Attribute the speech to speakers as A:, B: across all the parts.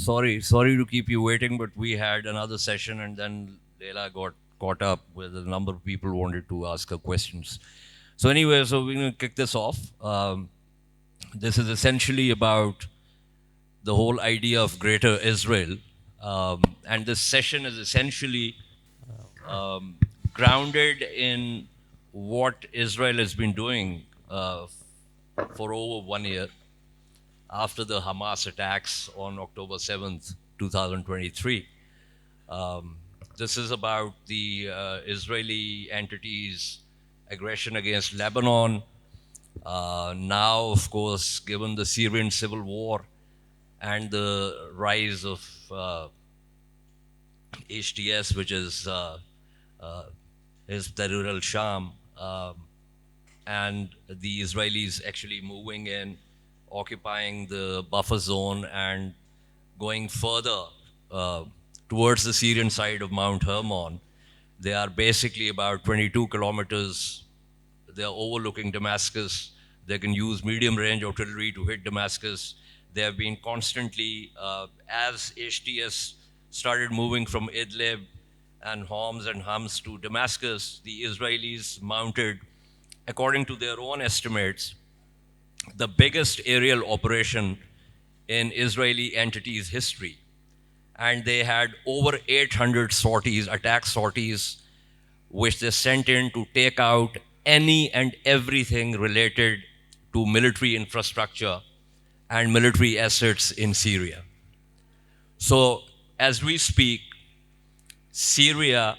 A: sorry to keep you waiting, but we had another session, and then Leila got caught up with a number of people who wanted to ask her questions. So anyway, so we're going to kick this off. This is essentially about the whole idea of Greater Israel, and this session is essentially um, grounded in what Israel has been doing for over 1 year after the Hamas attacks on October 7th, 2023. Um, this is about the Israeli entity's aggression against Lebanon. Now, of course, given the Syrian civil war and the rise of HTS, which is Tahrir al-Sham, and the Israelis actually moving in, occupying the buffer zone and going further towards the Syrian side of Mount Hermon. They are basically about 22 kilometers. They are overlooking Damascus. They can use medium range artillery to hit Damascus. They have been constantly, as HTS started moving from Idlib and Homs and Hums to Damascus, the Israelis mounted, according to their own estimates, the biggest aerial operation in Israeli entities' history. And they had over 800 sorties, attack sorties, which they sent in to take out any and everything related to military infrastructure and military assets in Syria. So, as we speak, Syria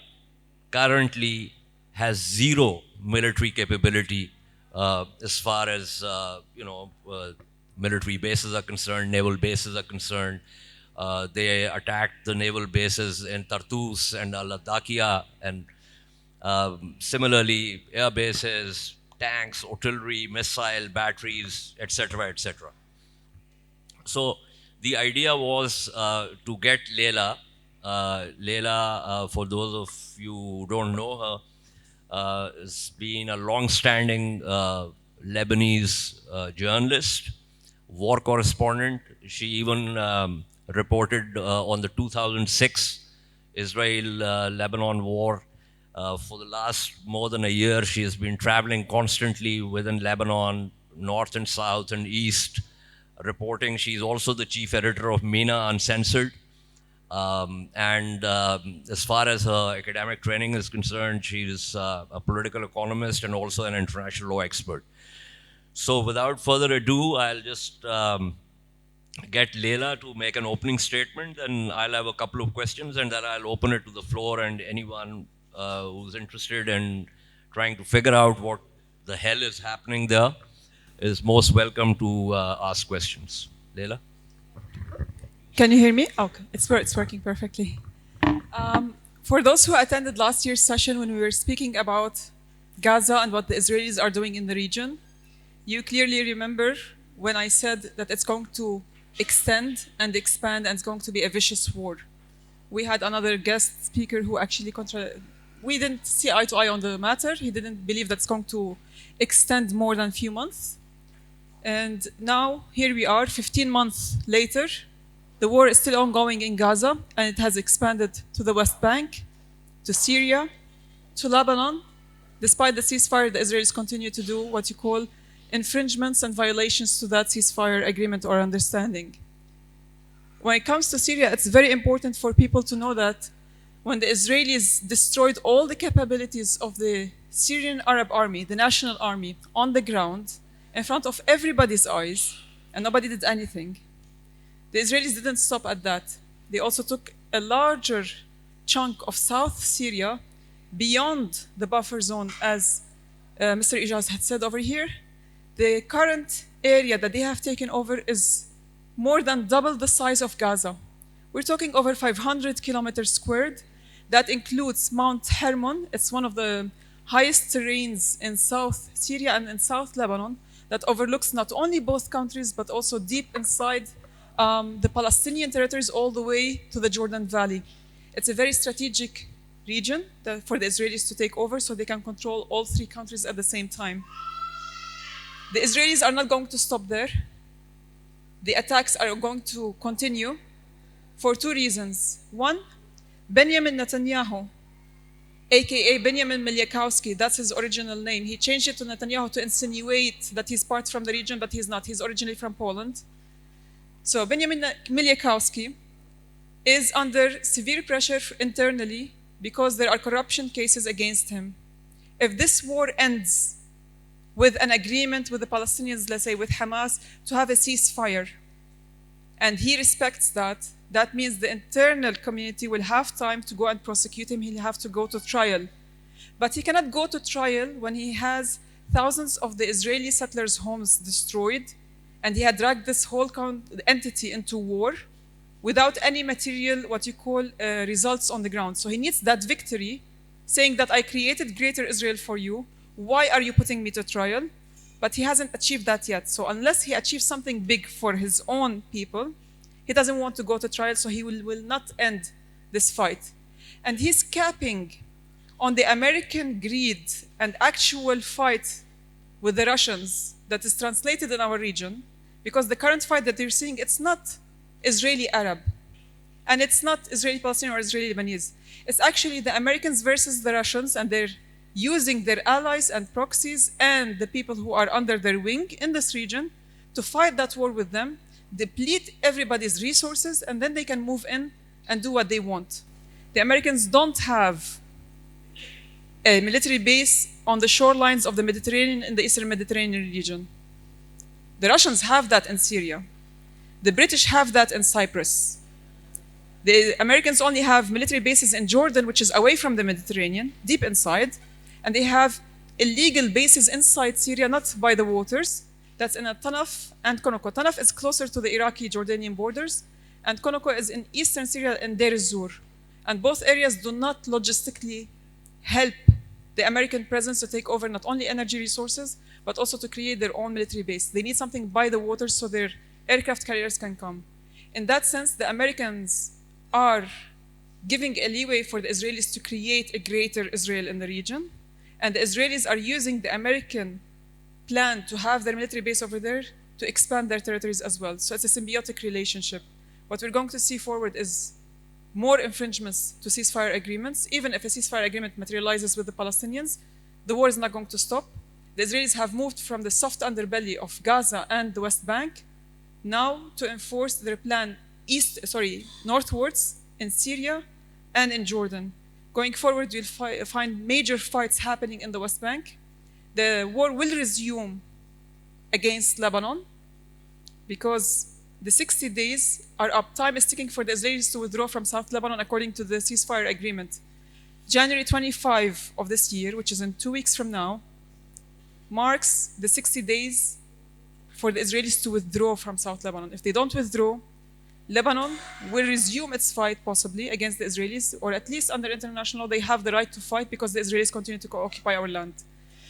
A: currently has zero military capability as far as military bases are concerned, naval bases are concerned. They attacked the naval bases in Tartus and Al-Latakia, and similarly air bases, tanks, artillery, missile batteries, etc., etc. So the idea was to get Leila. Leila, for those of you who don't know her, has been a long-standing Lebanese journalist, war correspondent. She even reported on the 2006 Israel-Lebanon war. For the last more than a year, she has been traveling constantly within Lebanon, north and south and east, reporting. She's also the chief editor of MENA Uncensored. As far as her academic training is concerned, she's a political economist and also an international law expert. So without further ado, I'll just get Leila to make an opening statement, and I'll have a couple of questions, and then I'll open it to the floor, and anyone who's interested in trying to figure out what the hell is happening there is most welcome to ask questions. Leila?
B: Can you hear me? Okay, it's working perfectly. For those who attended last year's session when we were speaking about Gaza and what the Israelis are doing in the region, you clearly remember when I said that it's going to extend and expand and it's going to be a vicious war. We had another guest speaker who actually we didn't see eye to eye on the matter. He didn't believe that's going to extend more than a few months. And now here we are, 15 months later. The war is still ongoing in Gaza, and it has expanded to the West Bank, to Syria, to Lebanon. Despite the ceasefire, the Israelis continue to do what you call infringements and violations to that ceasefire agreement or understanding. When it comes to Syria, it's very important for people to know that when the Israelis destroyed all the capabilities of the Syrian Arab army, the national army, on the ground, in front of everybody's eyes, and nobody did anything, the Israelis didn't stop at that. They also took a larger chunk of South Syria beyond the buffer zone, as Mr. Ejaz had said over here. The current area that they have taken over is more than double the size of Gaza. We're talking over 500 kilometers squared. That includes Mount Hermon. It's one of the highest terrains in South Syria and in South Lebanon that overlooks not only both countries, but also deep inside the Palestinian territories all the way to the Jordan Valley. It's a very strategic region for the Israelis to take over so they can control all three countries at the same time. The Israelis are not going to stop there. The attacks are going to continue. for two reasons. One, Benjamin Netanyahu, aka Benjamin Miliakowski, that's his original name. He changed it to Netanyahu to insinuate that he's part from the region, but he's not. He's originally from Poland. So Benjamin Miliakowski is under severe pressure internally because there are corruption cases against him. If this war ends with an agreement with the Palestinians, let's say with Hamas, to have a ceasefire, and he respects that, that means the internal community will have time to go and prosecute him. He'll have to go to trial. But he cannot go to trial when he has thousands of the Israeli settlers' homes destroyed, and he had dragged this whole entity into war without any material, what you call results on the ground. So he needs that victory, saying that I created greater Israel for you. Why are you putting me to trial? But he hasn't achieved that yet. So unless he achieves something big for his own people, he doesn't want to go to trial, so he will not end this fight. And he's capping on the American greed and actual fight with the Russians that is translated in our region, because the current fight that they're seeing, it's not Israeli Arab, and it's not Israeli Palestinian or Israeli Lebanese. It's actually the Americans versus the Russians, and they're using their allies and proxies and the people who are under their wing in this region to fight that war with them, deplete everybody's resources, and then they can move in and do what they want. The Americans don't have a military base on the shorelines of the Mediterranean in the Eastern Mediterranean region. The Russians have that in Syria. The British have that in Cyprus. The Americans only have military bases in Jordan, which is away from the Mediterranean, deep inside, and they have illegal bases inside Syria, not by the waters. That's in Tanaf and Konoko. Tanaf is closer to the Iraqi-Jordanian borders, and Konoko is in eastern Syria in Deir ez-Zor. And both areas do not logistically help the American presence to take over not only energy resources, but also to create their own military base. They need something by the water so their aircraft carriers can come. In that sense, the Americans are giving a leeway for the Israelis to create a greater Israel in the region. And the Israelis are using the American plan to have their military base over there to expand their territories as well. So it's a symbiotic relationship. What we're going to see forward is more infringements to ceasefire agreements. Even if a ceasefire agreement materializes with the Palestinians, the war is not going to stop. The Israelis have moved from the soft underbelly of Gaza and the West Bank now to enforce their plan northwards in Syria and in Jordan. Going forward, you'll find major fights happening in the West Bank. The war will resume against Lebanon because the 60 days are up. Time is ticking for the Israelis to withdraw from South Lebanon according to the ceasefire agreement. January 25 of this year, which is in 2 weeks from now, marks the 60 days for the Israelis to withdraw from South Lebanon. If they don't withdraw, Lebanon will resume its fight possibly against the Israelis, or at least under international law, they have the right to fight because the Israelis continue to occupy our land.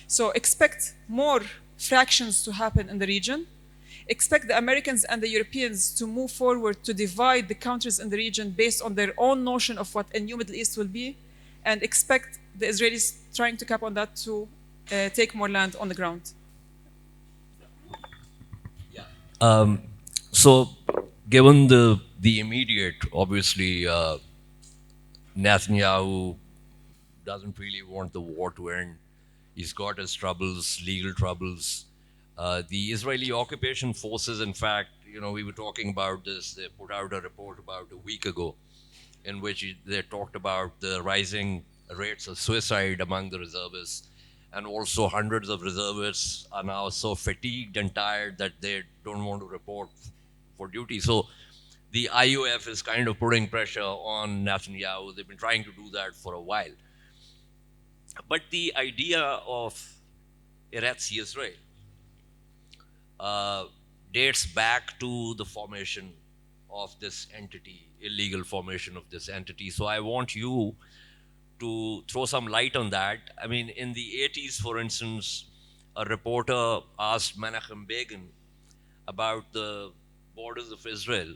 B: So expect more fractions to happen in the region. Expect the Americans and the Europeans to move forward to divide the countries in the region based on their own notion of what a new Middle East will be, and expect the Israelis trying to cap on that to take more land on the ground.
A: So, given the immediate, obviously, Netanyahu doesn't really want the war to end. He's got his troubles, legal troubles. The Israeli occupation forces, in fact, we were talking about this. They put out a report about a week ago in which they talked about the rising rates of suicide among the reservists. And also hundreds of reservists are now so fatigued and tired that they don't want to report for duty. So the IOF is kind of putting pressure on Netanyahu. They've been trying to do that for a while. But the idea of Eretz Yisrael dates back to the formation of this entity, illegal formation of this entity. So I want you to throw some light on that. I mean, in the 80s, for instance, a reporter asked Menachem Begin about the borders of Israel,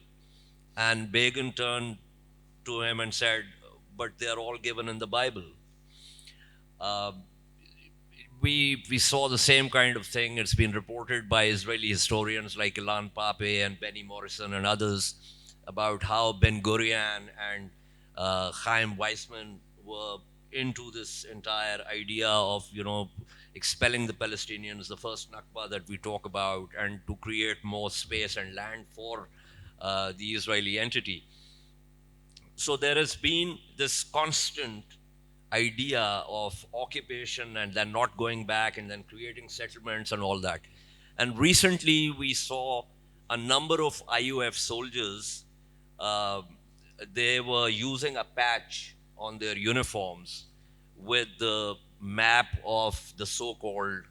A: and Begin turned to him and said, but they are all given in the Bible. Uh, we saw the same kind of thing. It's been reported by Israeli historians like Ilan Pape and Benny Morrison and others about how Ben Gurion and Chaim Weizmann were into this entire idea of, expelling the Palestinians, the first Nakba that we talk about, and to create more space and land for the Israeli entity. So there has been this constant idea of occupation and then not going back and then creating settlements and all that. And recently we saw a number of IUF soldiers, uh, they were using a patch on their uniforms with the map of the so-called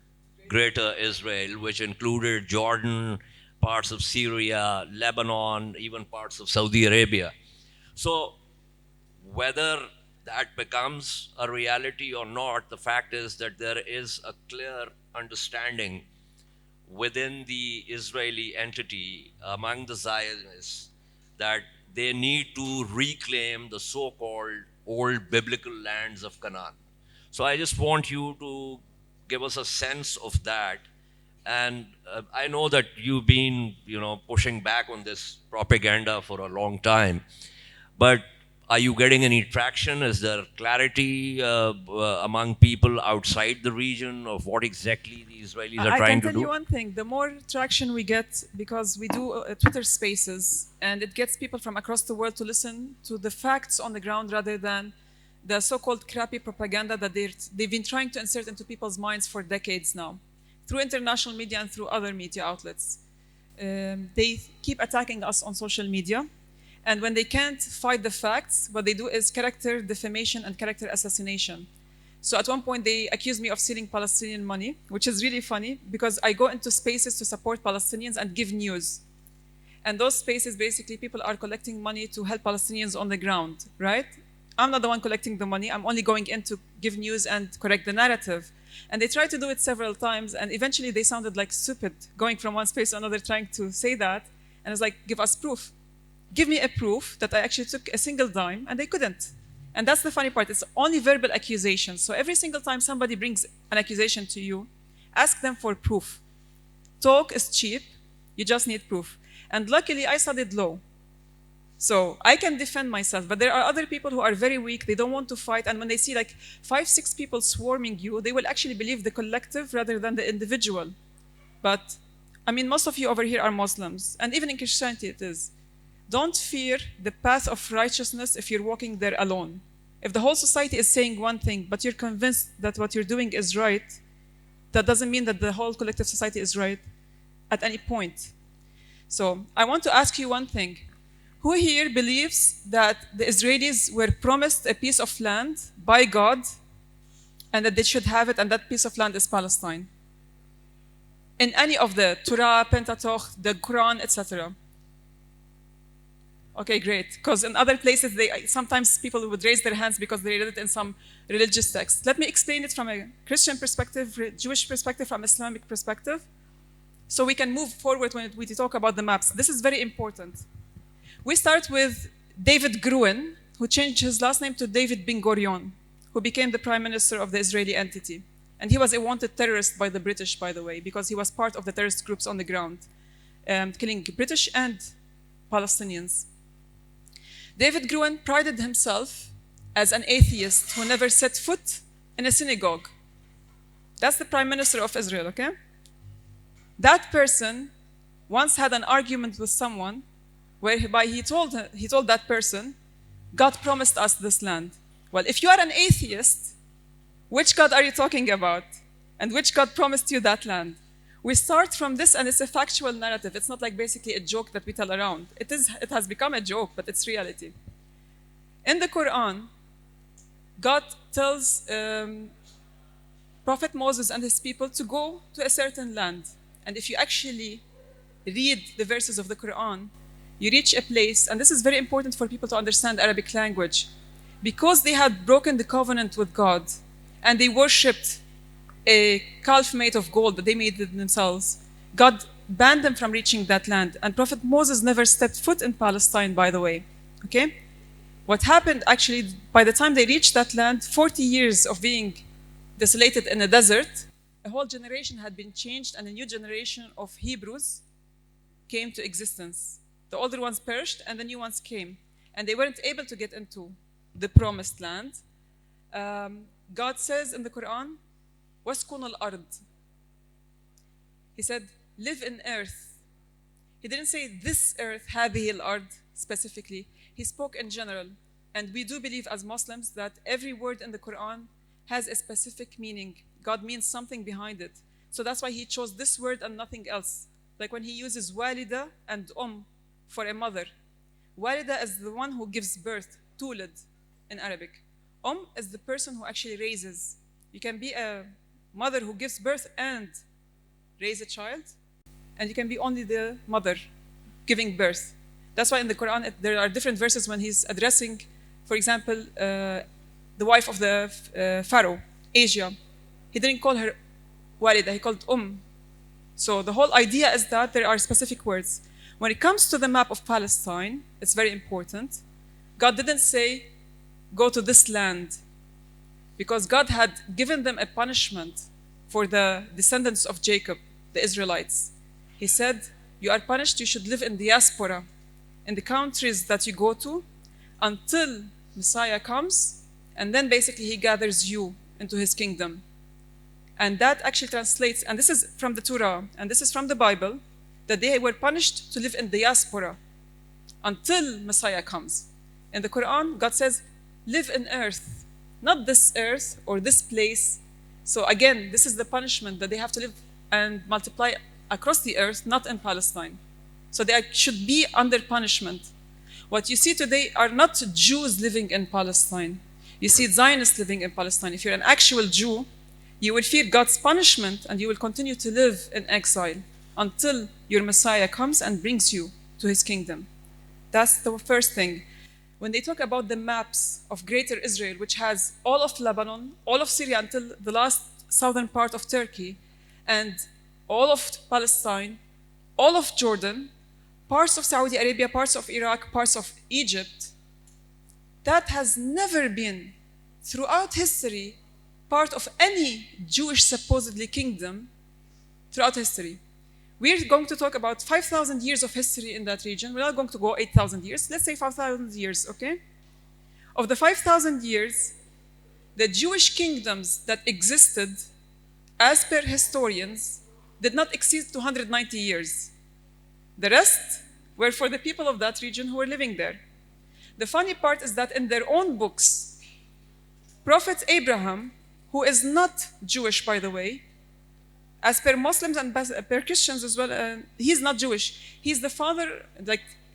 A: Greater Israel, which included Jordan, parts of Syria, Lebanon, even parts of Saudi Arabia. So whether that becomes a reality or not, the fact is that there is a clear understanding within the Israeli entity among the Zionists that they need to reclaim the so called old biblical lands of Canaan. So I just want you to give us a sense of that. And I know that you've been, pushing back on this propaganda for a long time. But are you getting any traction? Is there clarity among people outside the region of what exactly the Israelis are
B: I
A: trying
B: can
A: to
B: tell you
A: do?
B: one thing. The more traction we get, because we do Twitter spaces, and it gets people from across the world to listen to the facts on the ground rather than the so-called crappy propaganda that they've been trying to insert into people's minds for decades now, through international media and through other media outlets. They keep attacking us on social media, and when they can't fight the facts, what they do is character defamation and character assassination. So at one point, they accused me of stealing Palestinian money, which is really funny because I go into spaces to support Palestinians and give news. And those spaces, basically, people are collecting money to help Palestinians on the ground, right? I'm not the one collecting the money. I'm only going in to give news and correct the narrative. And they tried to do it several times, and eventually they sounded like stupid, going from one space to another trying to say that. And it's like, give us proof. Give me a proof that I actually took a single dime, and they couldn't. And that's the funny part. It's only verbal accusations. So every single time somebody brings an accusation to you, ask them for proof. Talk is cheap. You just need proof. And luckily, I studied law. So I can defend myself. But there are other people who are very weak. They don't want to fight. And when they see like 5, 6 people swarming you, they will actually believe the collective rather than the individual. But I mean, most of you over here are Muslims. And even in Christianity, it is. Don't fear the path of righteousness if you're walking there alone. If the whole society is saying one thing, but you're convinced that what you're doing is right, that doesn't mean that the whole collective society is right at any point. So I want to ask you one thing. Who here believes that the Israelis were promised a piece of land by God and that they should have it, and that piece of land is Palestine? In any of the Torah, Pentateuch, the Quran, etc. Okay, great. Because in other places, sometimes people would raise their hands because they read it in some religious text. Let me explain it from a Christian perspective, Jewish perspective, from Islamic perspective, so we can move forward when we talk about the maps. This is very important. We start with David Gruen, who changed his last name to David Ben Gurion, who became the prime minister of the Israeli entity. And he was a wanted terrorist by the British, by the way, because he was part of the terrorist groups on the ground, killing British and Palestinians. David Gruen prided himself as an atheist who never set foot in a synagogue. That's the prime minister of Israel, okay? That person once had an argument with someone whereby he told that person, God promised us this land. Well, if you are an atheist, which God are you talking about? And which God promised you that land? We start from this, and it's a factual narrative. It's not like basically a joke that we tell around. It has become a joke, but it's reality. In the Quran, God tells Prophet Moses and his people to go to a certain land. And if you actually read the verses of the Quran, you reach a place, and this is very important for people to understand Arabic language, because they had broken the covenant with God and they worshipped a calf made of gold that they made themselves. God banned them from reaching that land. And Prophet Moses never stepped foot in Palestine, by the way. Okay? What happened actually, by the time they reached that land, 40 years of being desolated in a desert, a whole generation had been changed and a new generation of Hebrews came to existence. The older ones perished, and the new ones came. And they weren't able to get into the promised land. God says in the Quran, وَاسْكُنُ الْأَرْض. He said, live in earth. He didn't say this earth, هذه الأرض, specifically. He spoke in general. And we do believe as Muslims that every word in the Quran has a specific meaning. God means something behind it. So that's why he chose this word and nothing else. Like when he uses walida and for a mother. Walida is the one who gives birth, tulad in Arabic. Is the person who actually raises. You can be a mother who gives birth and raise a child, and you can be only the mother giving birth. That's why in the Quran there are different verses when he's addressing, for example, the wife of the Pharaoh, Asia. He didn't call her walida, he called So the whole idea is that there are specific words. When it comes to the map of Palestine, it's very important. God didn't say, go to this land, because God had given them a punishment for the descendants of Jacob, the Israelites. He said, you are punished, you should live in diaspora, in the countries that you go to, until Messiah comes, and then basically he gathers you into his kingdom. And that actually translates, and this is from the Torah, and this is from the Bible, that they were punished to live in diaspora until Messiah comes. In the Quran, God says, live in earth, not this earth or this place. So again, this is the punishment that they have to live and multiply across the earth, not in Palestine. So they should be under punishment. What you see today are not Jews living in Palestine. You see Zionists living in Palestine. If you're an actual Jew, you will fear God's punishment and you will continue to live in exile until your Messiah comes and brings you to his kingdom. That's the first thing. When they talk about the maps of Greater Israel, which has all of Lebanon, all of Syria until the last southern part of Turkey, and all of Palestine, all of Jordan, parts of Saudi Arabia, parts of Iraq, parts of Egypt, that has never been, throughout history, part of any Jewish supposedly kingdom throughout history. We're going to talk about 5,000 years of history in that region. We're not going to go 8,000 years. Let's say 5,000 years, okay? Of the 5,000 years, the Jewish kingdoms that existed, as per historians, did not exceed 290 years. The rest were for the people of that region who were living there. The funny part is that in their own books, Prophet Abraham, who is not Jewish, by the way, as per Muslims and per Christians as well, he's not Jewish. He's the father,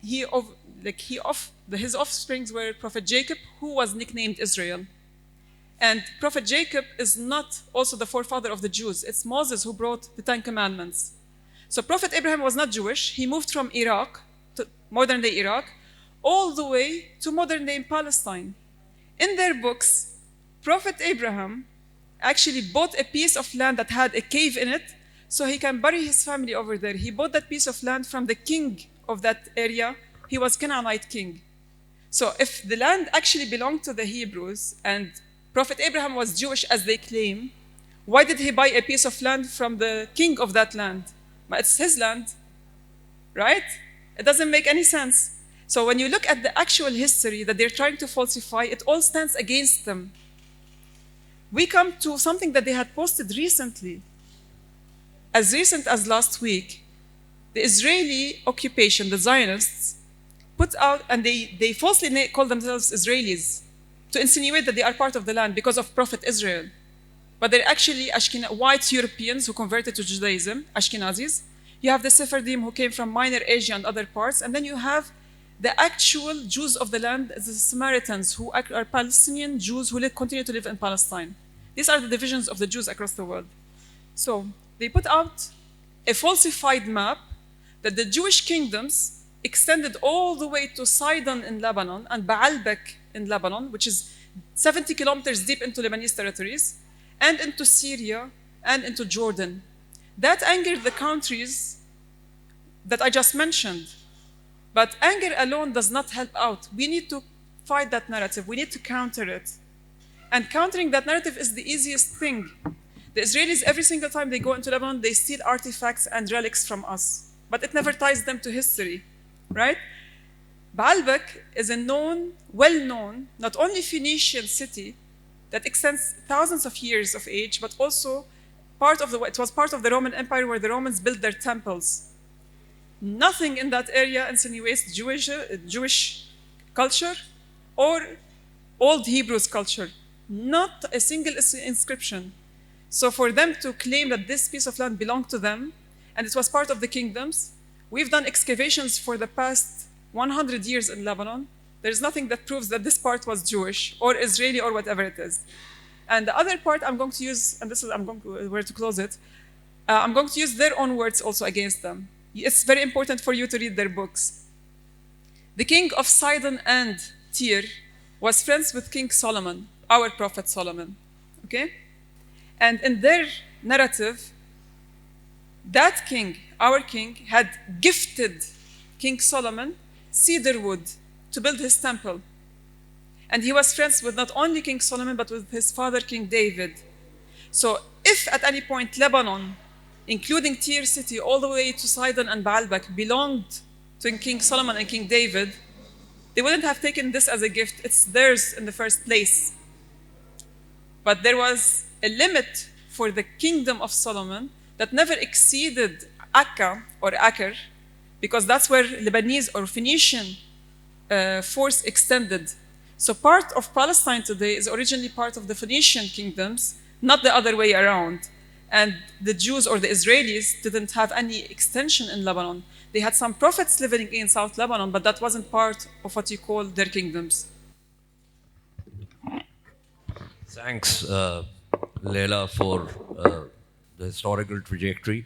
B: his offsprings were Prophet Jacob, who was nicknamed Israel. And Prophet Jacob is not also the forefather of the Jews. It's Moses who brought the Ten Commandments. So Prophet Abraham was not Jewish. He moved from Iraq, to modern-day Iraq, all the way to modern-day Palestine. In their books, Prophet Abraham actually bought a piece of land that had a cave in it so he can bury his family over there. He bought that piece of land from the king of that area. He was Canaanite king. So if the land actually belonged to the Hebrews and Prophet Abraham was Jewish as they claim, why did he buy a piece of land from the king of that land? But it's his land, right? It doesn't make any sense. So when you look at the actual history that they're trying to falsify, it all stands against them. We come to something that they had posted recently. As recent as last week, the Israeli occupation, the Zionists, put out, and they falsely call themselves Israelis to insinuate that they are part of the land because of Prophet Israel. But they're actually white Europeans who converted to Judaism, Ashkenazis. You have the Sephardim who came from Minor Asia and other parts, and then you have the actual Jews of the land, the Samaritans, who are Palestinian Jews who continue to live in Palestine. These are the divisions of the Jews across the world. So they put out a falsified map that the Jewish kingdoms extended all the way to Sidon in Lebanon and Baalbek in Lebanon, which is 70 kilometers deep into Lebanese territories, and into Syria and into Jordan. That angered the countries that I just mentioned. But anger alone does not help out. We need to fight that narrative. We need to counter it. And countering that narrative is the easiest thing. The Israelis, every single time they go into Lebanon, they steal artifacts and relics from us. But it never ties them to history. right? Baalbek is a known, well-known, not only Phoenician city that extends thousands of years of age, but also it was part of the Roman Empire where the Romans built their temples. Nothing in that area insinuates Jewish culture or Old Hebrews culture. Not a single inscription. So for them to claim that this piece of land belonged to them and it was part of the kingdoms, we've done excavations for the past 100 years in Lebanon. There's nothing that proves that this part was Jewish or Israeli or whatever it is. And the other part I'm going to use, and this is I'm going to, where to close it. I'm going to use their own words also against them. It's very important for you to read their books. The king of Sidon and Tyre was friends with King Solomon, our prophet Solomon. Okay? And in their narrative, that king, our king, had gifted King Solomon cedar wood to build his temple. And he was friends with not only King Solomon, but with his father, King David. So if at any point Lebanon, including Tyre city, all the way to Sidon and Baalbek, belonged to King Solomon and King David, they wouldn't have taken this as a gift. It's theirs in the first place. But there was a limit for the kingdom of Solomon that never exceeded Akka or Acre, because that's where Lebanese or Phoenician force extended. So part of Palestine today is originally part of the Phoenician kingdoms, not the other way around. And the Jews or the Israelis didn't have any extension in Lebanon. They had some prophets living in South Lebanon, but that wasn't part of what you call their kingdoms.
A: Thanks, Leila, for the historical trajectory.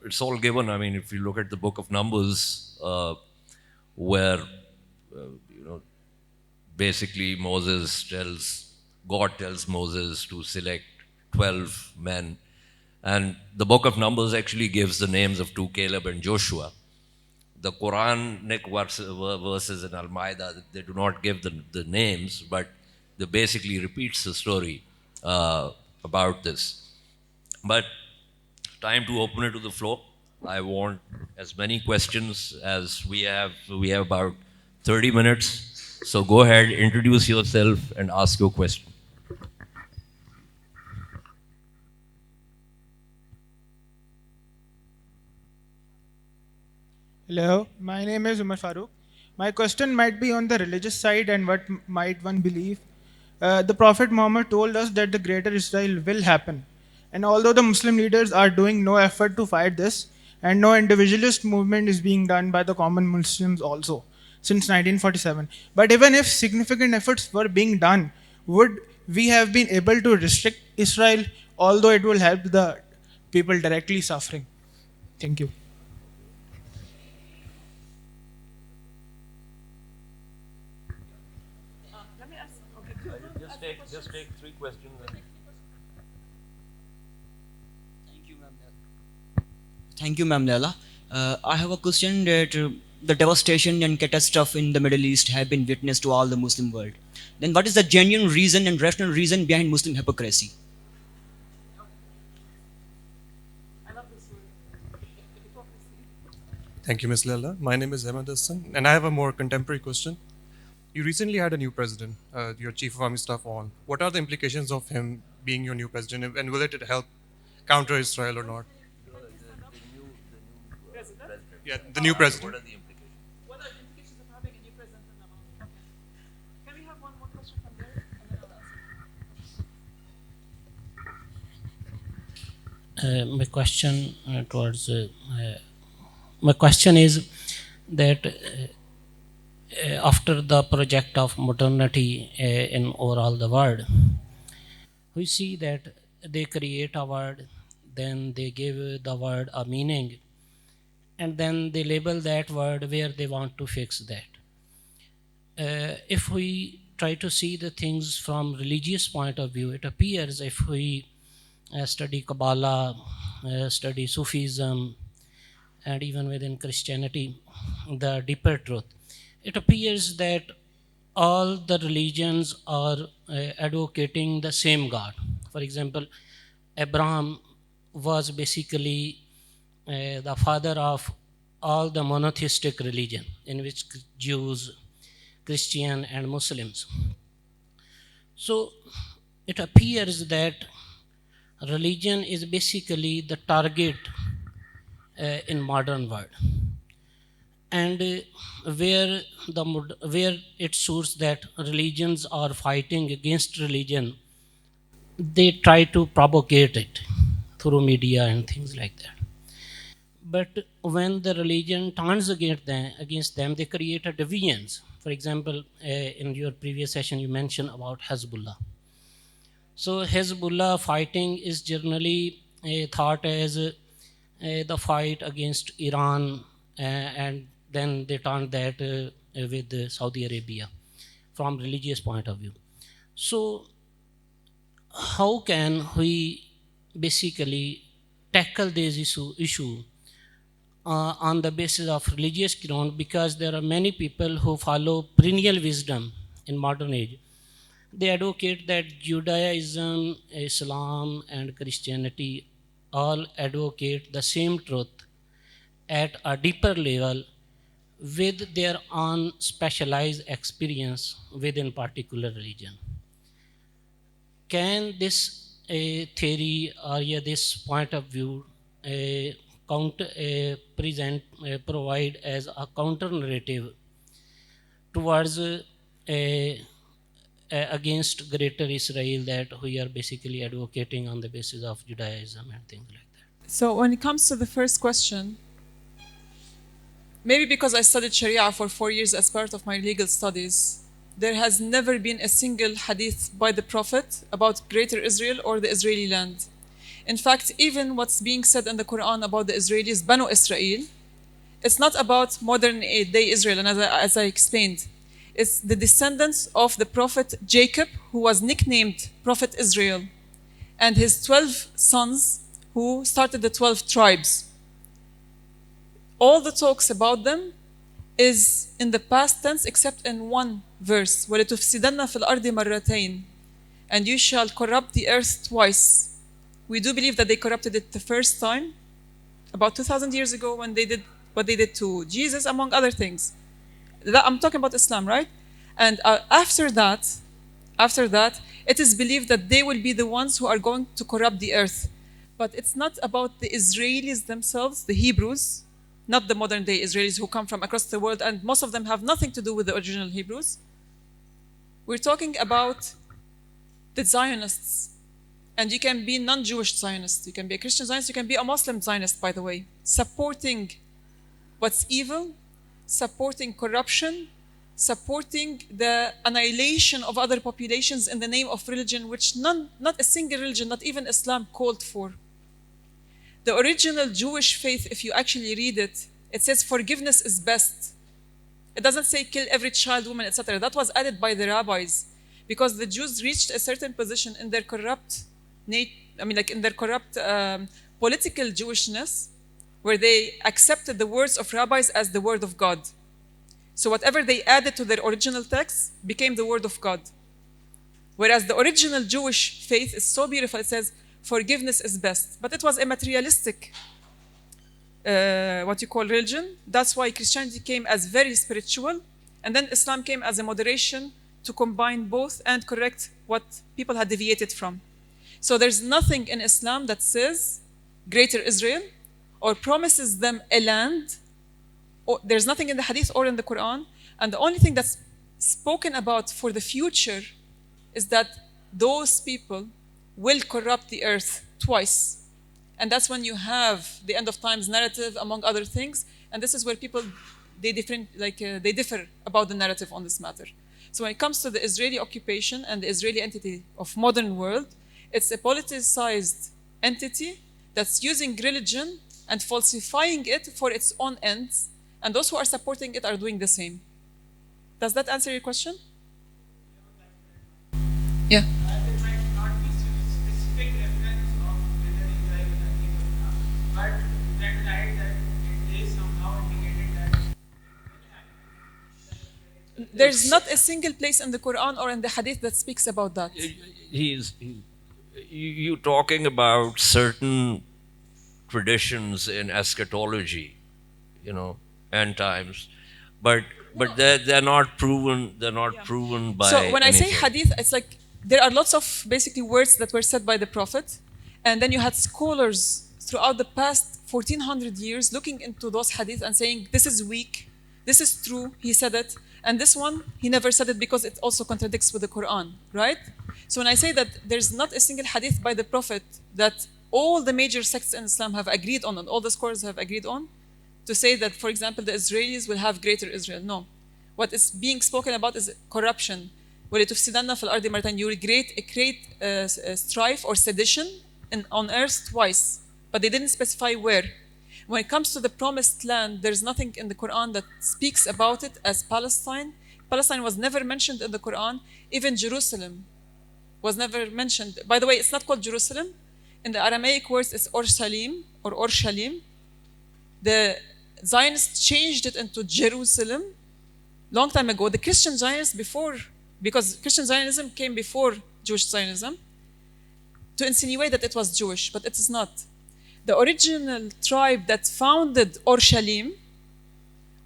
A: It's all given. I mean, if you look at the Book of Numbers, where you know, basically God tells Moses to select 12 men, and the Book of Numbers actually gives the names of 2 Caleb and Joshua. The Quranic verses in Al-Ma'idah, they do not give the names, but they basically repeats the story about this. But time to open it to the floor. I want as many questions as we have. We have about 30 minutes. So go ahead, introduce yourself and ask your question.
C: Hello, my name is Umar Farooq. My question might be on the religious side and what might one believe. The Prophet Muhammad told us that the greater Israel will happen. And although the Muslim leaders are doing no effort to fight this, and no individualist movement is being done by the common Muslims also since 1947. But even if significant efforts were being done, would we have been able to restrict Israel, although it will help the people directly suffering? Thank you.
A: Just take 3 questions.
D: Thank you, Ma'am Leila. I have a question that the devastation and catastrophe in the Middle East have been witnessed to all the Muslim world. Then what is the genuine reason and rational reason behind Muslim hypocrisy?
E: Thank you, Ms. Leila. My name is Ejaz Haider, and I have a more contemporary question. You recently had a new president, your chief of army staff on. What are the implications of him being your new president, and will it help counter Israel or not? Yeah, the new president.
A: What are the implications?
B: What are the implications of having a new president in Lebanon? Okay. Can we have one more question from there? And then I'll answer.
F: My question my question is that after the project of modernity in overall the world, we see that they create a word, then they give the word a meaning, and then they label that word where they want to fix that. If we try to see the things from religious point of view, it appears if we study Kabbalah, study Sufism, and even within Christianity, the deeper truth, it appears that all the religions are advocating the same God. For example, Abraham was basically the father of all the monotheistic religion in which Jews, Christian, and Muslims. So it appears that religion is basically the target in modern world, and where it suits that religions are fighting against religion, they try to propagate it through media and things like that. But when the religion turns against them, they create a deviance. For example, in your previous session, you mentioned about Hezbollah. So Hezbollah fighting is generally thought as the fight against Iran, and then they turn that with Saudi Arabia from religious point of view. So how can we basically tackle this issue on the basis of religious ground? Because there are many people who follow perennial wisdom in modern age. They advocate that Judaism, Islam, and Christianity all advocate the same truth at a deeper level with their own specialized experience within particular religion. Can this theory or yeah, this point of view provide as a counter narrative towards against greater Israel that we are basically advocating on the basis of Judaism and things like that?
B: So when it comes to the first question, maybe because I studied Sharia for 4 years as part of my legal studies, there has never been a single hadith by the Prophet about Greater Israel or the Israeli land. In fact, even what's being said in the Quran about the Israelis, Banu Israel, it's not about modern day Israel, and as I explained, it's the descendants of the Prophet Jacob, who was nicknamed Prophet Israel, and his 12 sons who started the 12 tribes. All the talks about them is in the past tense except in one verse, وَلَتُفْسِدَنَّ فِي الْأَرْضِ مَرَّتَيْنِ, and you shall corrupt the earth twice. We do believe that they corrupted it the first time, about 2,000 years ago, when they did what they did to Jesus, among other things. I'm talking about Islam, right? And after that, it is believed that they will be the ones who are going to corrupt the earth. But it's not about the Israelis themselves, the Hebrews, not the modern day Israelis who come from across the world, and most of them have nothing to do with the original Hebrews. We're talking about the Zionists. And you can be non-Jewish Zionist, you can be a Christian Zionist, you can be a Muslim Zionist, by the way, supporting what's evil, supporting corruption, supporting the annihilation of other populations in the name of religion, which not a single religion, not even Islam, called for. The original Jewish faith, if you actually read it, it says forgiveness is best. It doesn't say kill every child, woman, etc. That was added by the rabbis because the Jews reached a certain position in their corrupt, political Jewishness, where they accepted the words of rabbis as the word of God. So whatever they added to their original text became the word of God. Whereas the original Jewish faith is so beautiful, it says forgiveness is best. But it was a materialistic, what you call religion. That's why Christianity came as very spiritual, and then Islam came as a moderation to combine both and correct what people had deviated from. So there's nothing in Islam that says Greater Israel or promises them a land. There's nothing in the Hadith or in the Quran. And the only thing that's spoken about for the future is that those people will corrupt the earth twice. And that's when you have the end of times narrative, among other things. And this is where people, they differ about the narrative on this matter. So when it comes to the Israeli occupation and the Israeli entity of modern world, it's a politicized entity that's using religion and falsifying it for its own ends. And those who are supporting it are doing the same. Does that answer your question? Yeah. There's not a single place in the Quran or in the Hadith that speaks about that.
A: You talking about certain traditions in eschatology. you know, end times, but they're not proven. They're not proven
B: So
A: by
B: when I say
A: anything.
B: hadith, it's like there are lots of basically words that were said by the Prophet, and then you had scholars throughout the past 1400 years looking into those hadith and saying this is weak, this is true, he said it, and this one he never said it because it also contradicts with the Quran, right? So when I say that there's not a single hadith by the Prophet that all the major sects in Islam have agreed on and all the scholars have agreed on, to say that, for example, the Israelis will have greater Israel. No. What is being spoken about is corruption. وَلِتُفْسِدَنَّ فِي الْأَرْضِ مَرَّتَيْنِ. You will create strife or sedition on earth twice. But they didn't specify where. When it comes to the promised land, there's nothing in the Quran that speaks about it as Palestine. Palestine was never mentioned in the Quran. Even Jerusalem was never mentioned. By the way, it's not called Jerusalem. In the Aramaic words, it's Orshalim or Orshalim. The Zionists changed it into Jerusalem long time ago. The Christian Zionists before, because Christian Zionism came before Jewish Zionism, to insinuate that it was Jewish, but it is not. The original tribe that founded Orshalim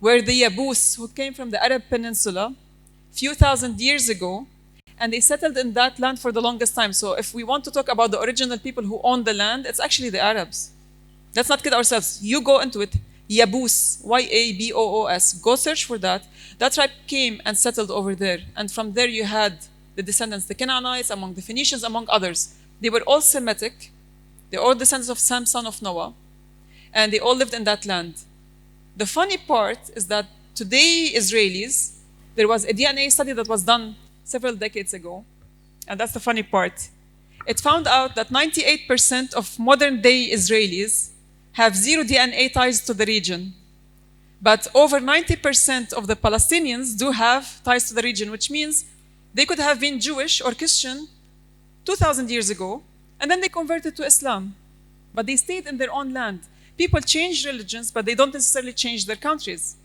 B: were the Yabus, who came from the Arab Peninsula few thousand years ago, and they settled in that land for the longest time. So if we want to talk about the original people who owned the land, it's actually the Arabs. Let's not kid ourselves. You go into it. Yabus, Y-A-B-O-O-S. Go search for that. That tribe came and settled over there. And from there you had the descendants, the Canaanites, among the Phoenicians, among others. They were all Semitic. They're all descendants of Sam, son of Noah. And they all lived in that land. The funny part is that today, Israelis, there was a DNA study that was done several decades ago. And that's the funny part. It found out that 98% of modern day Israelis have zero DNA ties to the region. But over 90% of the Palestinians do have ties to the region, which means they could have been Jewish or Christian 2,000 years ago, and then they converted to Islam. But they stayed in their own land. People change religions, but they don't necessarily change their countries.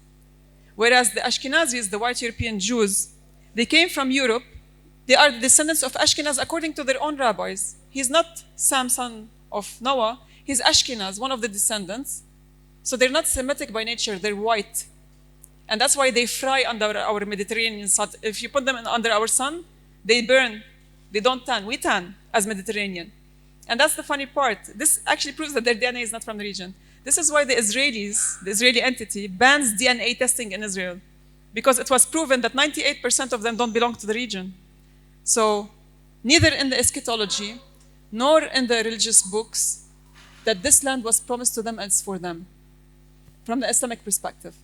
B: Whereas the Ashkenazis, the white European Jews, they came from Europe. They are the descendants of Ashkenaz according to their own rabbis. He's not Sam, son of Noah. He's Ashkenaz, one of the descendants. So they're not Semitic by nature, they're white. And that's why they fry under our Mediterranean sun. If you put them under our sun, they burn. They don't tan. We tan as Mediterranean. And that's the funny part. This actually proves that their DNA is not from the region. This is why the Israelis, the Israeli entity, bans DNA testing in Israel. Because it was proven that 98% of them don't belong to the region. So neither in the eschatology nor in the religious books that this land was promised to them and it's for them, from the Islamic perspective.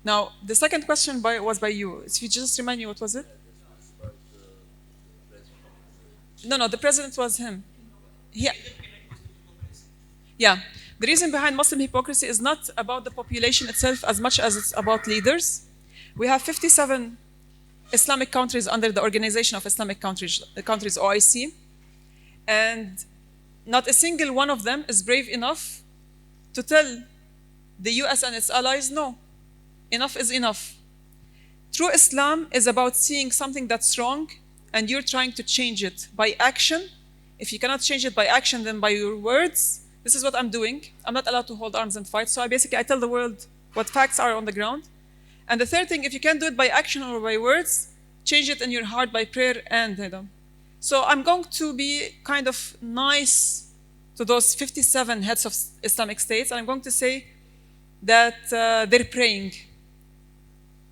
B: Now, the second question was by you. If you just remind me, what was it? No, the president was him. Yeah. Yeah. The reason behind Muslim hypocrisy is not about the population itself as much as it's about leaders. We have 57 Islamic countries under the Organization of Islamic Countries, OIC. And not a single one of them is brave enough to tell the US and its allies, no, enough is enough. True Islam is about seeing something that's wrong and you're trying to change it by action. If you cannot change it by action, then by your words. This is what I'm doing. I'm not allowed to hold arms and fight. So I tell the world what facts are on the ground. And the third thing, if you can't do it by action or by words, change it in your heart by prayer and So I'm going to be kind of nice to those 57 heads of Islamic states, and I'm going to say that they're praying.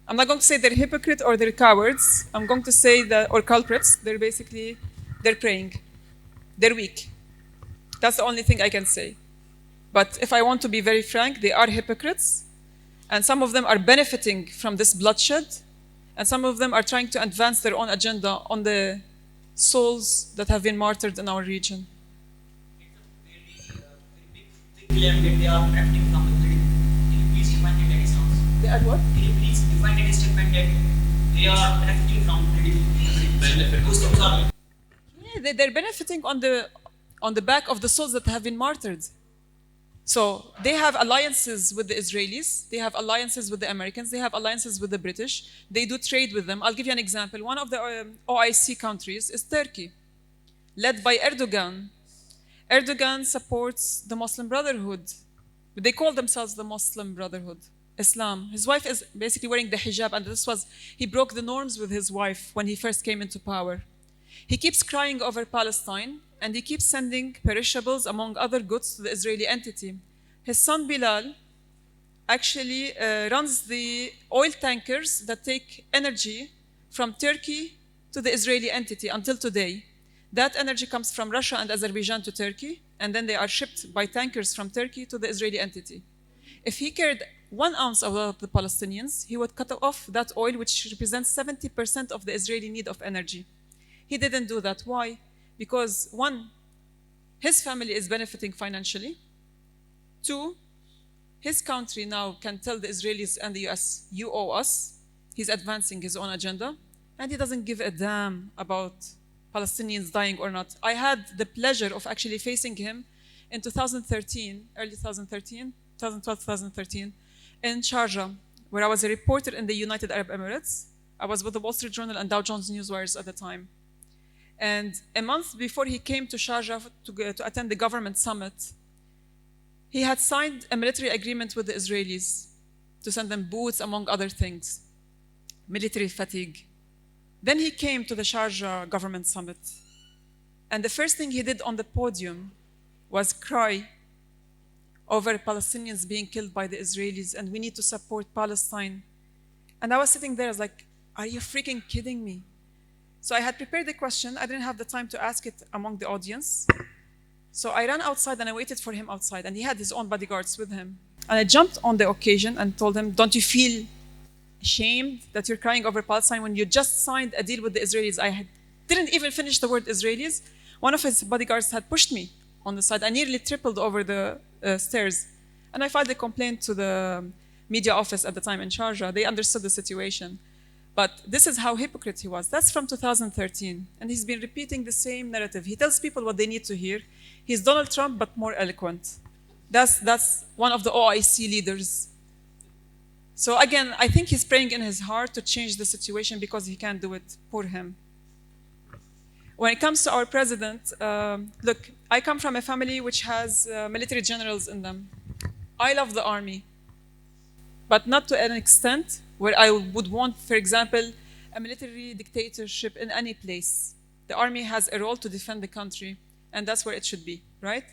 B: I'm not going to say they're hypocrite or they're cowards. I'm going to say that, or culprits, they're praying. They're weak. That's the only thing I can say. But if I want to be very frank, they are hypocrites, and some of them are benefiting from this bloodshed, and some of them are trying to advance their own agenda on the souls that have been martyred in our region.
D: Claim that they are benefiting from the building. Can you please define it any sounds?
B: They are what?
D: Can you please define any statement that they are benefiting from building? Benefit. Muslims are.
B: Yeah, they're benefiting on the back of the souls that have been martyred. So they have alliances with the Israelis, they have alliances with the Americans, they have alliances with the British, they do trade with them. I'll give you an example. One of the OIC countries is Turkey, led by Erdogan. Erdogan supports the Muslim Brotherhood. But they call themselves the Muslim Brotherhood, Islam. His wife is basically wearing the hijab, and he broke the norms with his wife when he first came into power. He keeps crying over Palestine, and he keeps sending perishables, among other goods, to the Israeli entity. His son Bilal actually runs the oil tankers that take energy from Turkey to the Israeli entity until today. That energy comes from Russia and Azerbaijan to Turkey, and then they are shipped by tankers from Turkey to the Israeli entity. If he cared 1 ounce of the Palestinians, he would cut off that oil, which represents 70% of the Israeli need of energy. He didn't do that. Why? Because one, his family is benefiting financially. Two, his country now can tell the Israelis and the US, you owe us. He's advancing his own agenda, and he doesn't give a damn about Palestinians dying or not. I had the pleasure of actually facing him in 2013, early 2013, 2012, 2013, in Sharjah, where I was a reporter in the United Arab Emirates. I was with the Wall Street Journal and Dow Jones Newswires at the time. And a month before he came to Sharjah to attend the government summit, he had signed a military agreement with the Israelis to send them boots, among other things, military fatigue. Then he came to the Sharjah government summit. And the first thing he did on the podium was cry over Palestinians being killed by the Israelis, and we need to support Palestine. And I was sitting there, I was like, are you freaking kidding me? So I had prepared the question. I didn't have the time to ask it among the audience. So I ran outside and I waited for him outside, and he had his own bodyguards with him. And I jumped on the occasion and told him, don't you feel ashamed that you're crying over Palestine when you just signed a deal with the Israelis? Didn't even finish the word Israelis. One of his bodyguards had pushed me on the side. I nearly tripled over the stairs. And I filed a complaint to the media office at the time in Sharjah. They understood the situation. But this is how hypocrite he was. That's from 2013. And he's been repeating the same narrative. He tells people what they need to hear. He's Donald Trump, but more eloquent. That's one of the OIC leaders. So again, I think he's praying in his heart to change the situation because he can't do it. Poor him. When it comes to our president, look, I come from a family which has military generals in them. I love the army, but not to an extent where I would want, for example, a military dictatorship in any place. The army has a role to defend the country, and that's where it should be, right?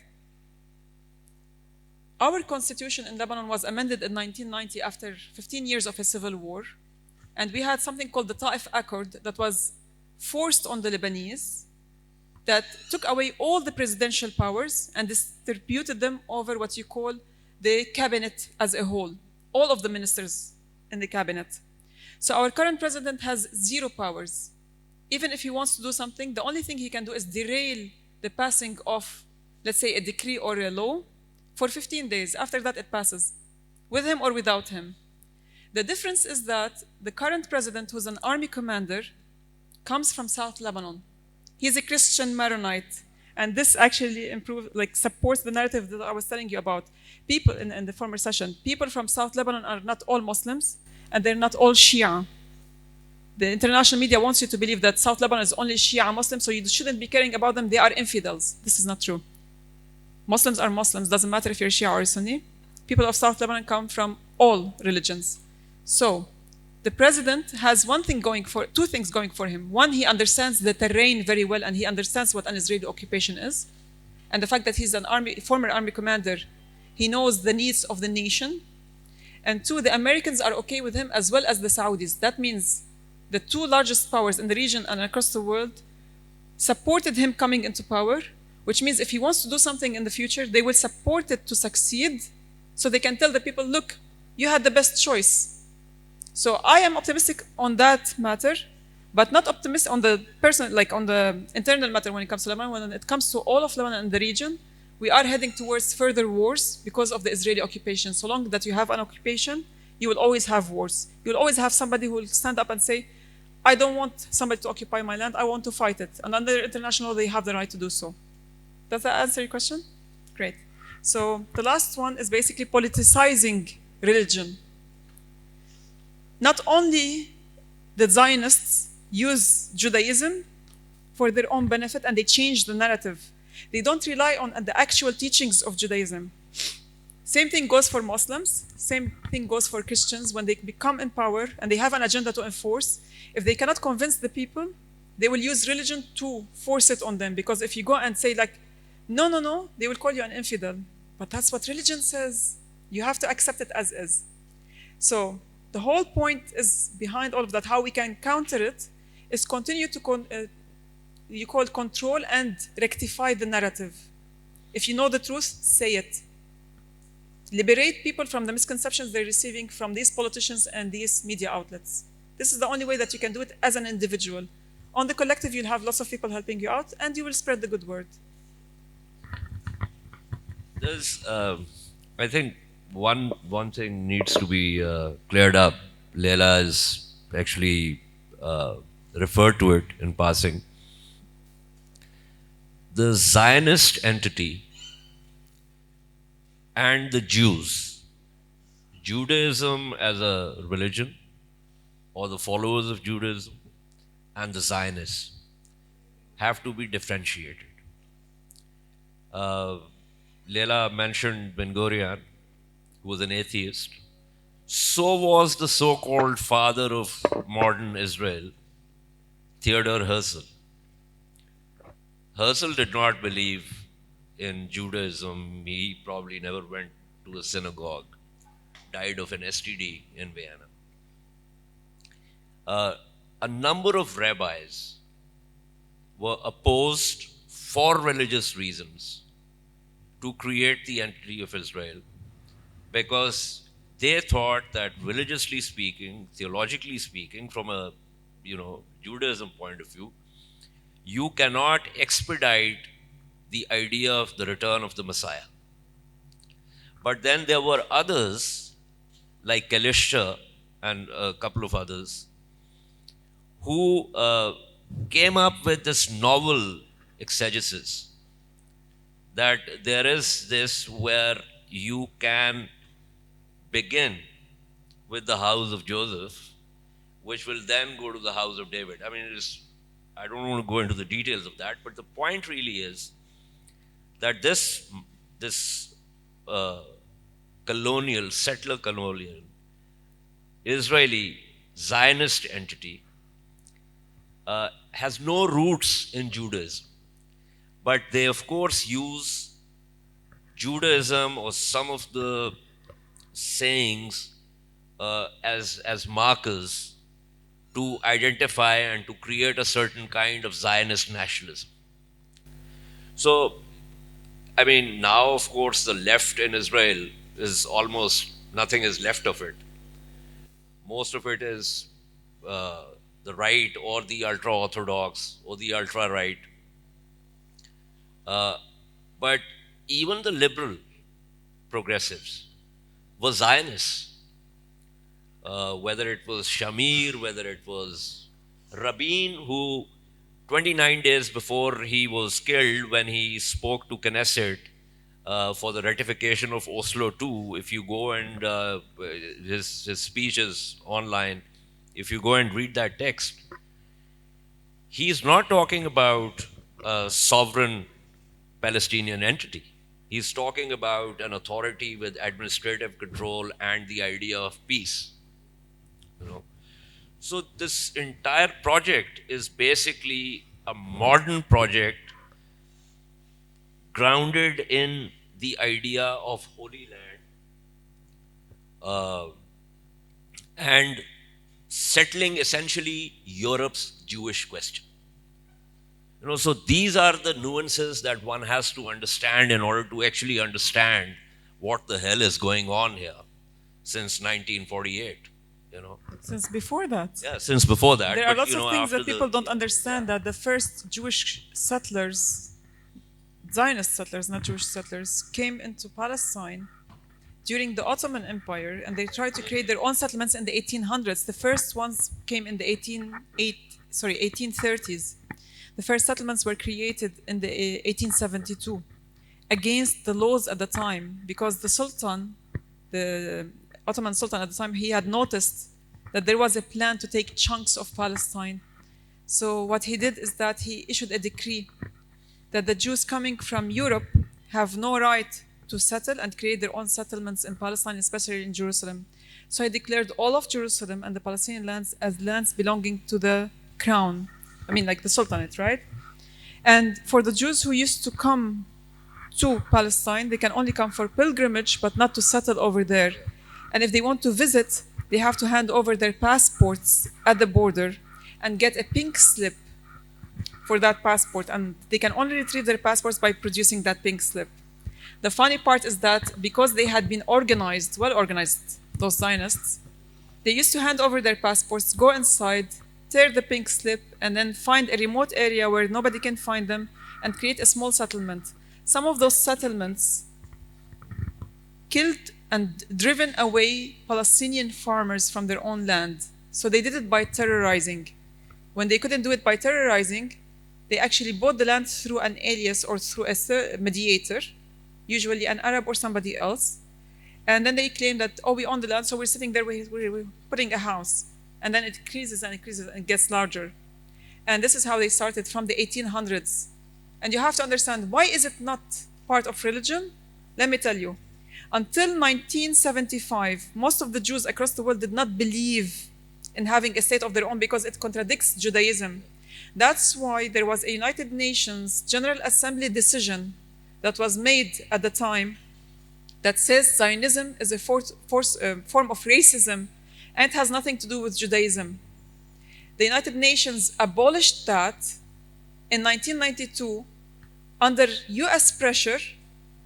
B: Our constitution in Lebanon was amended in 1990 after 15 years of a civil war, and we had something called the Ta'if Accord that was forced on the Lebanese, that took away all the presidential powers and distributed them over what you call the cabinet as a whole, all of the ministers in the cabinet. So our current president has zero powers. Even if he wants to do something, the only thing he can do is derail the passing of, let's say, a decree or a law for 15 days. After that, it passes, with him or without him. The difference is that the current president, who's an army commander, comes from South Lebanon. He's a Christian Maronite. And this actually supports the narrative that I was telling you about. People in the former session, people from South Lebanon are not all Muslims, and they're not all Shia. The international media wants you to believe that South Lebanon is only Shia Muslim, so you shouldn't be caring about them. They are infidels. This is not true. Muslims are Muslims. Doesn't matter if you're Shia or Sunni. People of South Lebanon come from all religions. So the president has two things going for him. One, he understands the terrain very well, and he understands what an Israeli occupation is. And the fact that he's an former army commander, he knows the needs of the nation. And two, the Americans are okay with him as well as the Saudis. That means the two largest powers in the region and across the world supported him coming into power, which means if he wants to do something in the future, they will support it to succeed, so they can tell the people, look, you had the best choice. So I am optimistic on that matter, but not optimistic on the on the internal matter when it comes to Lebanon. When it comes to all of Lebanon and the region, we are heading towards further wars because of the Israeli occupation. So long that you have an occupation, you will always have wars. You will always have somebody who will stand up and say, I don't want somebody to occupy my land, I want to fight it. And under international law, they have the right to do so. Does that answer your question? Great. So the last one is basically politicizing religion. Not only the Zionists use Judaism for their own benefit and they change the narrative. They don't rely on the actual teachings of Judaism. Same thing goes for Muslims. Same thing goes for Christians. When they become in power and they have an agenda to enforce, if they cannot convince the people, they will use religion to force it on them. Because if you go and say like, no, no, no, they will call you an infidel. But that's what religion says. You have to accept it as is. So the whole point is behind all of that. How we can counter it is continue to you call control and rectify the narrative. If you know the truth, say it. Liberate people from the misconceptions they're receiving from these politicians and these media outlets. This is the only way that you can do it as an individual. On the collective, you'll have lots of people helping you out, and you will spread the good word.
A: There's, I think, one thing needs to be cleared up. Leila has actually referred to it in passing. The Zionist entity and the Jews, Judaism as a religion, or the followers of Judaism, and the Zionists have to be differentiated. Leila mentioned Ben Gurion, who was an atheist. So was the so called father of modern Israel, Theodor Herzl. Herzl did not believe in Judaism. He probably never went to a synagogue, died of an STD in Vienna. A number of rabbis were opposed for religious reasons to create the entity of Israel because they thought that religiously speaking, theologically speaking, from a Judaism point of view, you cannot expedite the idea of the return of the Messiah. But then there were others, like Kalishta and a couple of others, who came up with this novel exegesis that there is this where you can begin with the house of Joseph, which will then go to the house of David. I mean, I don't want to go into the details of that, but the point really is that this settler colonial, Israeli Zionist entity has no roots in Judaism. But they, of course, use Judaism or some of the sayings as markers to identify and to create a certain kind of Zionist nationalism. So, I mean, now, of course, the left in Israel is almost nothing is left of it. Most of it is the right or the ultra orthodox or the ultra right. But even the liberal progressives were Zionists. Whether it was Shamir, whether it was Rabin, who 29 days before he was killed, when he spoke to Knesset for the ratification of Oslo II, if you go and his speech is online, if you go and read that text, he's not talking about a sovereign Palestinian entity. He's talking about an authority with administrative control and the idea of peace. So this entire project is basically a modern project grounded in the idea of Holy Land and settling essentially Europe's Jewish question. So these are the nuances that one has to understand in order to actually understand what the hell is going on here since 1948.
B: Since before that.
A: Yeah, since before that.
B: There are lots of things
A: after
B: that people don't understand, that the first Jewish settlers, Zionist settlers, not Jewish settlers, came into Palestine during the Ottoman Empire, and they tried to create their own settlements in the 1800s. The first ones came in the 1830s. The first settlements were created in the 1872 against the laws at the time, because the Sultan, the Ottoman Sultan at the time, he had noticed that there was a plan to take chunks of Palestine. So what he did is that he issued a decree that the Jews coming from Europe have no right to settle and create their own settlements in Palestine, especially in Jerusalem. So he declared all of Jerusalem and the Palestinian lands as lands belonging to the crown. I mean, like the Sultanate, right? And for the Jews who used to come to Palestine, they can only come for pilgrimage, but not to settle over there. And if they want to visit, they have to hand over their passports at the border and get a pink slip for that passport. And they can only retrieve their passports by producing that pink slip. The funny part is that because they had been organized, well organized, those Zionists, they used to hand over their passports, go inside, tear the pink slip, and then find a remote area where nobody can find them and create a small settlement. Some of those settlements killed and driven away Palestinian farmers from their own land. So they did it by terrorizing. When they couldn't do it by terrorizing, they actually bought the land through an alias or through a mediator, usually an Arab or somebody else. And then they claim that, oh, we own the land, so we're sitting there, we're putting a house. And then it increases and increases and gets larger. And this is how they started from the 1800s. And you have to understand, why is it not part of religion? Let me tell you. Until 1975, most of the Jews across the world did not believe in having a state of their own because it contradicts Judaism. That's why there was a United Nations General Assembly decision that was made at the time that says Zionism is a form of racism and it has nothing to do with Judaism. The United Nations abolished that in 1992 under US pressure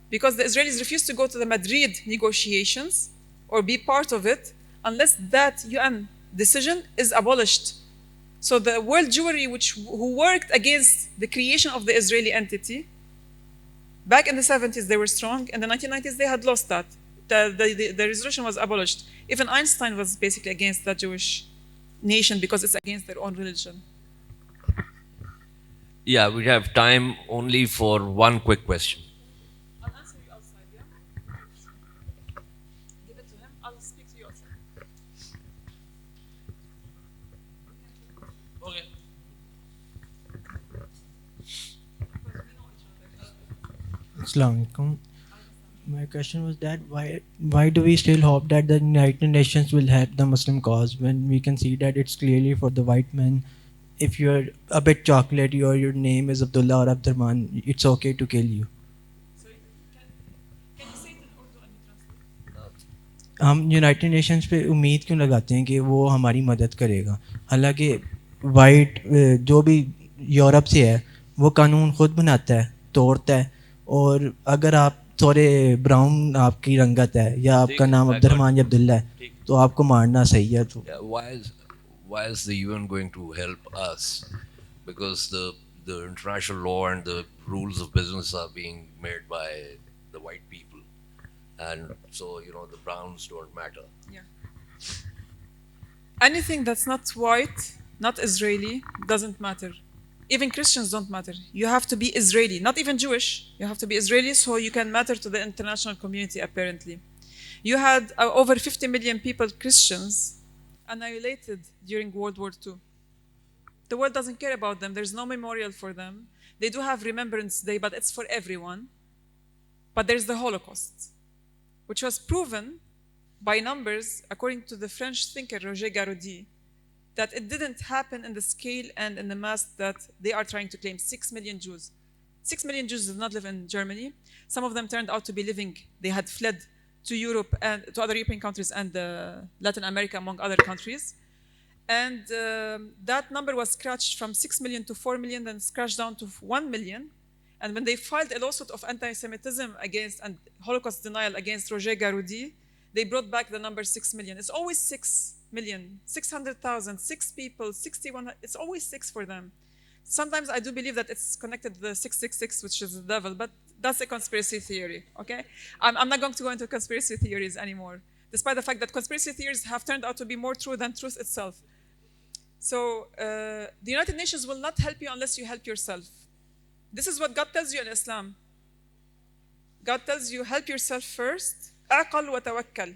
B: because the Israelis refused to go to the Madrid negotiations or be part of it unless that UN decision is abolished. So the world Jewry, who worked against the creation of the Israeli entity, back in the 70s they were strong, in the 1990s they had lost that. The resolution was abolished. Even Einstein was basically against the Jewish nation because it's against their own religion.
A: Yeah, we have time only for one quick question.
B: I'll answer you outside, yeah? Give it to him. I'll speak to you outside.
A: Okay.
G: Assalamu alaikum. My question was that why do we still hope that the United Nations will help the Muslim cause when we can see that it's clearly for the white men? If you're a bit chocolatey or your name is Abdullah or Abdurrahman, it's okay to kill you.
B: Sorry, can you say it in Urdu and translate?
G: हम United Nations पे उम्मीद क्यों लगाते हैं कि वो हमारी मदद करेगा, हालांकि वाइट जो भी यूरोप से है वो कानून खुद बनाता है, तोड़ता है, और अगर आप थोड़े ब्राउन आपकी रंगत है या आपका नाम अब्दुर्रहमान या अब्दुल्ला है तो आपको मारना सही है. तो
A: Why is the UN going to help us? Because the international law and the rules of business are being made by the white people, and so the browns don't matter.
B: Yeah. Anything that's not white, not Israeli, doesn't matter. Even Christians don't matter. You have to be Israeli, not even Jewish. You have to be Israeli so you can matter to the international community, apparently. You had over 50 million people, Christians, annihilated during World War II. The world doesn't care about them. There's no memorial for them. They do have Remembrance Day, but it's for everyone. But there's the Holocaust, which was proven by numbers, according to the French thinker Roger Garaudy, that it didn't happen in the scale and in the mass that they are trying to claim. 6 million Jews. 6 million Jews did not live in Germany. Some of them turned out to be living, they had fled to Europe and to other European countries and Latin America, among other countries. And that number was scratched from 6 million to 4 million, then scratched down to 1 million. And when they filed a lawsuit of anti-Semitism against and Holocaust denial against Roger Garaudy, they brought back the number 6 million. It's always 6 million, 600,000, 6 people, 61, it's always 6 for them. Sometimes I do believe that it's connected to the 666, which is the devil, but that's a conspiracy theory, okay? I'm not going to go into conspiracy theories anymore, despite the fact that conspiracy theories have turned out to be more true than truth itself. So the United Nations will not help you unless you help yourself. This is what God tells you in Islam. God tells you, help yourself first. أعقل وتوكل.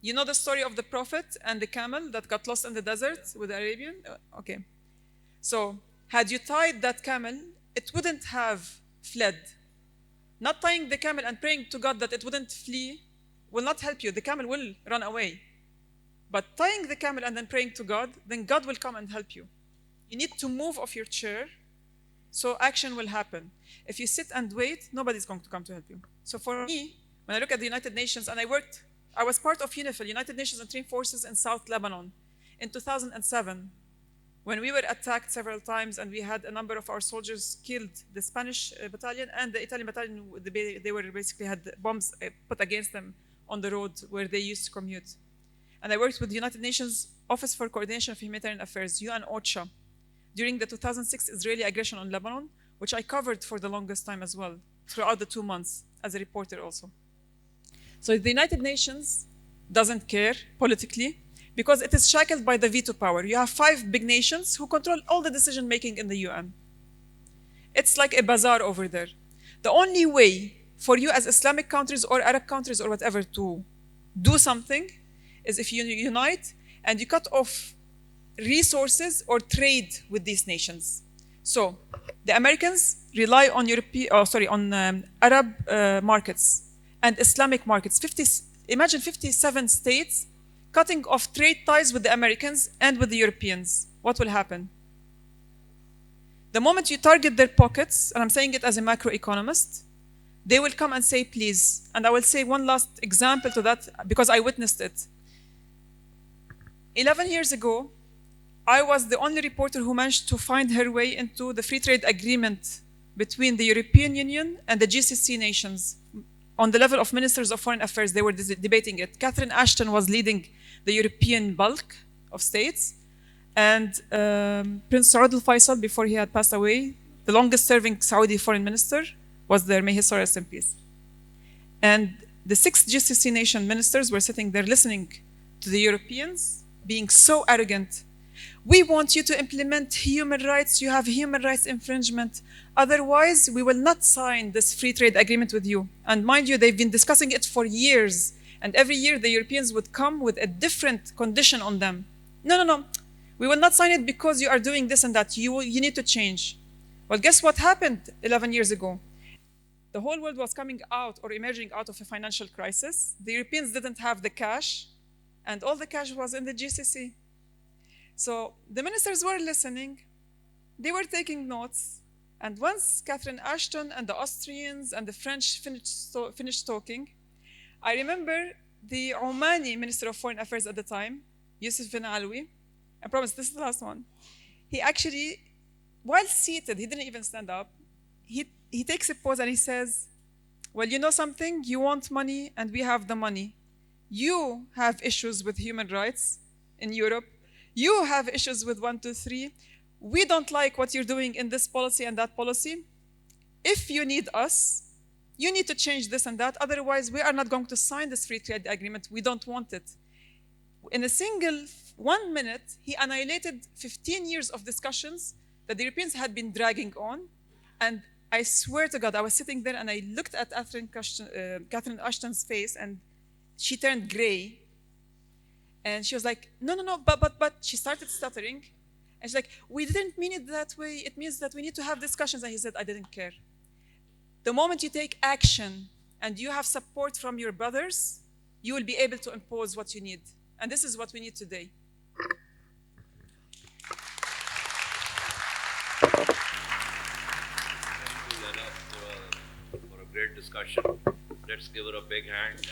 B: You know the story of the prophet and the camel that got lost in the desert with the Arabian? Okay. So, had you tied that camel, it wouldn't have fled. Not tying the camel and praying to God that it wouldn't flee will not help you. The camel will run away. But tying the camel and then praying to God, then God will come and help you. You need to move off your chair so action will happen. If you sit and wait, nobody's going to come to help you. So for me, when I look at the United Nations, and I was part of UNIFIL, United Nations Interim Forces in South Lebanon, in 2007, when we were attacked several times and we had a number of our soldiers killed, the Spanish battalion and the Italian battalion, they were basically had bombs put against them on the road where they used to commute. And I worked with the United Nations Office for Coordination of Humanitarian Affairs, UN OCHA, during the 2006 Israeli aggression on Lebanon, which I covered for the longest time as well, throughout the 2 months as a reporter also. So the United Nations doesn't care politically because it is shackled by the veto power. You have 5 big nations who control all the decision making in the UN. It's like a bazaar over there. The only way for you as Islamic countries or Arab countries or whatever to do something is if you unite and you cut off resources or trade with these nations. So the Americans rely on Arab markets and Islamic markets. Imagine 57 states cutting off trade ties with the Americans and with the Europeans. What will happen? The moment you target their pockets, and I'm saying it as a macroeconomist, they will come and say, please. And I will say one last example to that because I witnessed it. 11 years ago, I was the only reporter who managed to find her way into the free trade agreement between the European Union and the GCC nations. On the level of ministers of foreign affairs, they were debating it. Catherine Ashton was leading the European bulk of states, and Prince Saud al-Faisal, before he had passed away, the longest serving Saudi foreign minister, was there. May his soul rest in peace. And the 6 GCC nation ministers were sitting there listening to the Europeans being so arrogant. We want you to implement human rights. You have human rights infringement. Otherwise, we will not sign this free trade agreement with you. And mind you, they've been discussing it for years. And every year, the Europeans would come with a different condition on them. No. We will not sign it because you are doing this and that. You need to change. Well, guess what happened 11 years ago? The whole world was coming out or emerging out of a financial crisis. The Europeans didn't have the cash, and all the cash was in the GCC. So the ministers were listening, they were taking notes, and once Catherine Ashton and the Austrians and the French finished talking, I remember the Omani Minister of Foreign Affairs at the time, Yusuf bin Alwi, I promise this is the last one, he actually, while seated, he didn't even stand up, he takes a pause and he says, well, you know something, you want money and we have the money. You have issues with human rights in Europe. You have issues with 1, 2, 3. We don't like what you're doing in this policy and that policy. If you need us, you need to change this and that. Otherwise, we are not going to sign this free trade agreement. We don't want it. In a single 1 minute, he annihilated 15 years of discussions that the Europeans had been dragging on. And I swear to God, I was sitting there and I looked at Catherine Ashton's face and she turned gray. And she was like, no, but she started stuttering. And she's like, we didn't mean it that way. It means that we need to have discussions. And he said, I didn't care. The moment you take action and you have support from your brothers, you will be able to impose what you need. And this is what we need today.
A: Thank you, Leila, for a great discussion. Let's give her a big hand.